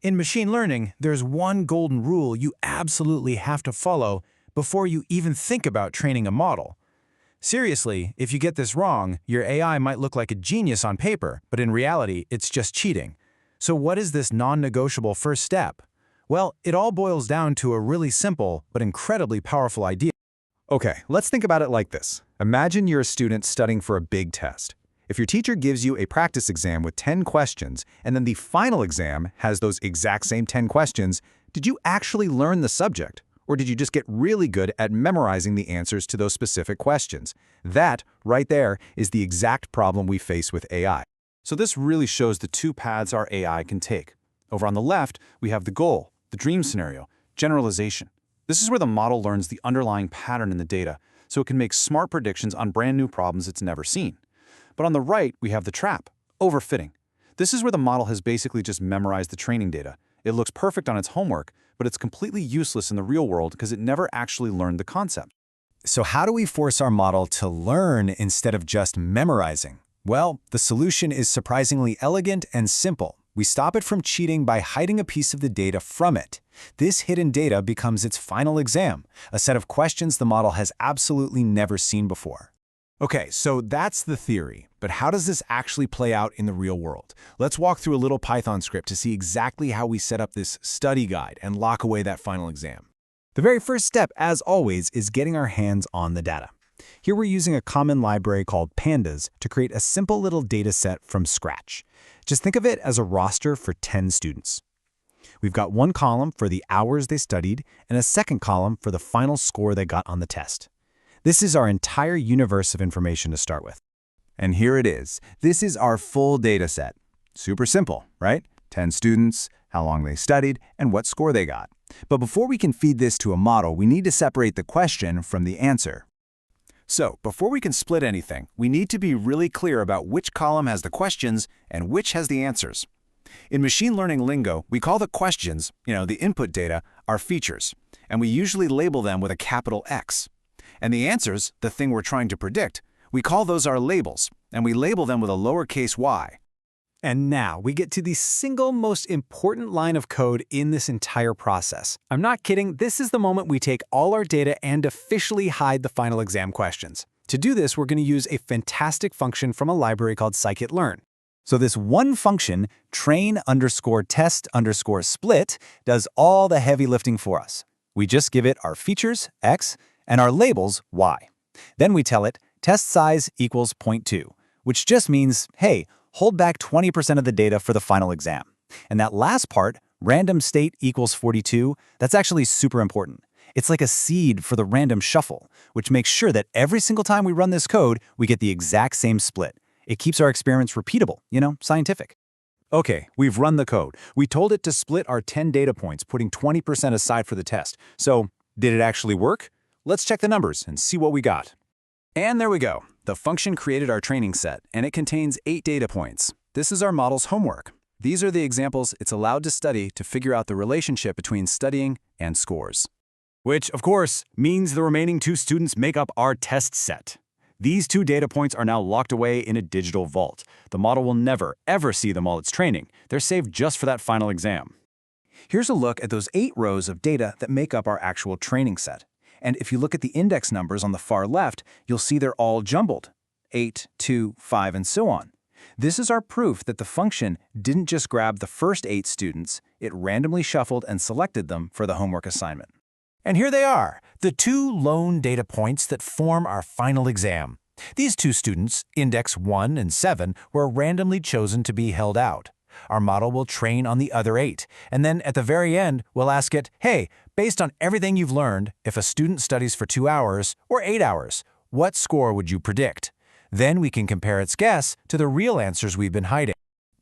In machine learning, there's one golden rule you absolutely have to follow before you even think about training a model. Seriously, if you get this wrong, your AI might look like a genius on paper, but in reality, it's just cheating. So what is this non-negotiable first step? Well, it all boils down to a really simple but incredibly powerful idea. Okay, let's think about it like this. Imagine you're a student studying for a big test. If your teacher gives you a practice exam with 10 questions, and then the final exam has those exact same 10 questions, did you actually learn the subject? Or did you just get really good at memorizing the answers to those specific questions? That, right there, is the exact problem we face with AI. So this really shows the two paths our AI can take. Over on the left, we have the goal, the dream scenario, generalization. This is where the model learns the underlying pattern in the data, so it can make smart predictions on brand new problems it's never seen. But on the right, we have the trap, overfitting. This is where the model has basically just memorized the training data. It looks perfect on its homework, but it's completely useless in the real world because it never actually learned the concept. So how do we force our model to learn instead of just memorizing? Well, the solution is surprisingly elegant and simple. We stop it from cheating by hiding a piece of the data from it. This hidden data becomes its final exam, a set of questions the model has absolutely never seen before. Okay, so that's the theory, but how does this actually play out in the real world? Let's walk through a little Python script to see exactly how we set up this study guide and lock away that final exam. The very first step, as always, is getting our hands on the data. Here we're using a common library called Pandas to create a simple little data set from scratch. Just think of it as a roster for 10 students. We've got one column for the hours they studied and a second column for the final score they got on the test. This is our entire universe of information to start with. And here it is. This is our full data set. Super simple, right? 10 students, how long they studied, and what score they got. But before we can feed this to a model, we need to separate the question from the answer. So, before we can split anything, we need to be really clear about which column has the questions and which has the answers. In machine learning lingo, we call the questions, the input data, our features, and we usually label them with a capital X. And the answers, the thing we're trying to predict, we call those our labels, and we label them with a lowercase y. And now we get to the single most important line of code in this entire process. I'm not kidding, this is the moment we take all our data and officially hide the final exam questions. To do this, we're going to use a fantastic function from a library called scikit-learn. So this one function, train_test_split, does all the heavy lifting for us. We just give it our features, x, and our labels, y. Then we tell it test size equals 0.2, which just means, hey, hold back 20% of the data for the final exam. And that last part, random state equals 42, that's actually super important. It's like a seed for the random shuffle, which makes sure that every single time we run this code, we get the exact same split. It keeps our experiments repeatable, scientific. Okay, we've run the code. We told it to split our 10 data points, putting 20% aside for the test. So, did it actually work? Let's check the numbers and see what we got. And there we go. The function created our training set, and it contains 8 data points. This is our model's homework. These are the examples it's allowed to study to figure out the relationship between studying and scores. Which, of course, means the remaining 2 students make up our test set. These 2 data points are now locked away in a digital vault. The model will never, ever see them while it's training. They're saved just for that final exam. Here's a look at those 8 rows of data that make up our actual training set. And if you look at the index numbers on the far left, you'll see they're all jumbled. 8, 2, 5, and so on. This is our proof that the function didn't just grab the first 8 students, it randomly shuffled and selected them for the homework assignment. And here they are, the 2 lone data points that form our final exam. These 2 students, index 1 and 7, were randomly chosen to be held out. Our model will train on the other 8, and then at the very end, we'll ask it, hey, based on everything you've learned, if a student studies for 2 hours or 8 hours, what score would you predict? Then we can compare its guess to the real answers we've been hiding.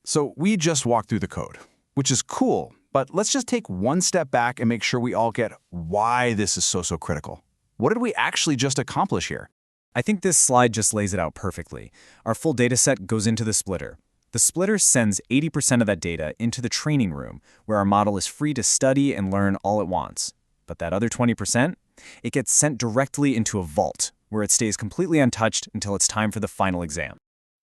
So we just walked through the code, which is cool, but let's just take one step back and make sure we all get why this is so critical. What did we actually just accomplish here? I think this slide just lays it out perfectly. Our full data set goes into the splitter. The splitter sends 80% of that data into the training room, where our model is free to study and learn all it wants. But that other 20%, it gets sent directly into a vault, where it stays completely untouched until it's time for the final exam.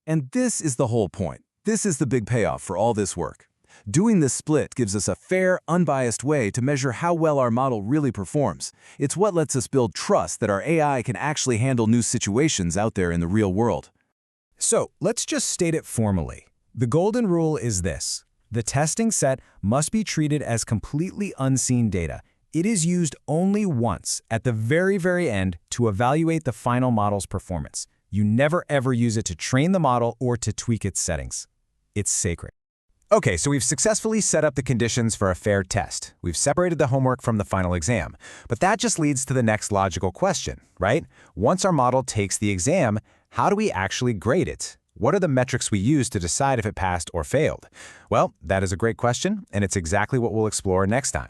And this is the whole point. This is the big payoff for all this work. Doing this split gives us a fair, unbiased way to measure how well our model really performs. It's what lets us build trust that our AI can actually handle new situations out there in the real world. So let's just state it formally. The golden rule is this. The testing set must be treated as completely unseen data. It is used only once, at the very end, to evaluate the final model's performance. You never ever use it to train the model or to tweak its settings. It's sacred. Okay, so we've successfully set up the conditions for a fair test. We've separated the homework from the final exam. But that just leads to the next logical question, right? Once our model takes the exam, how do we actually grade it? What are the metrics we use to decide if it passed or failed? Well, that is a great question, and it's exactly what we'll explore next time.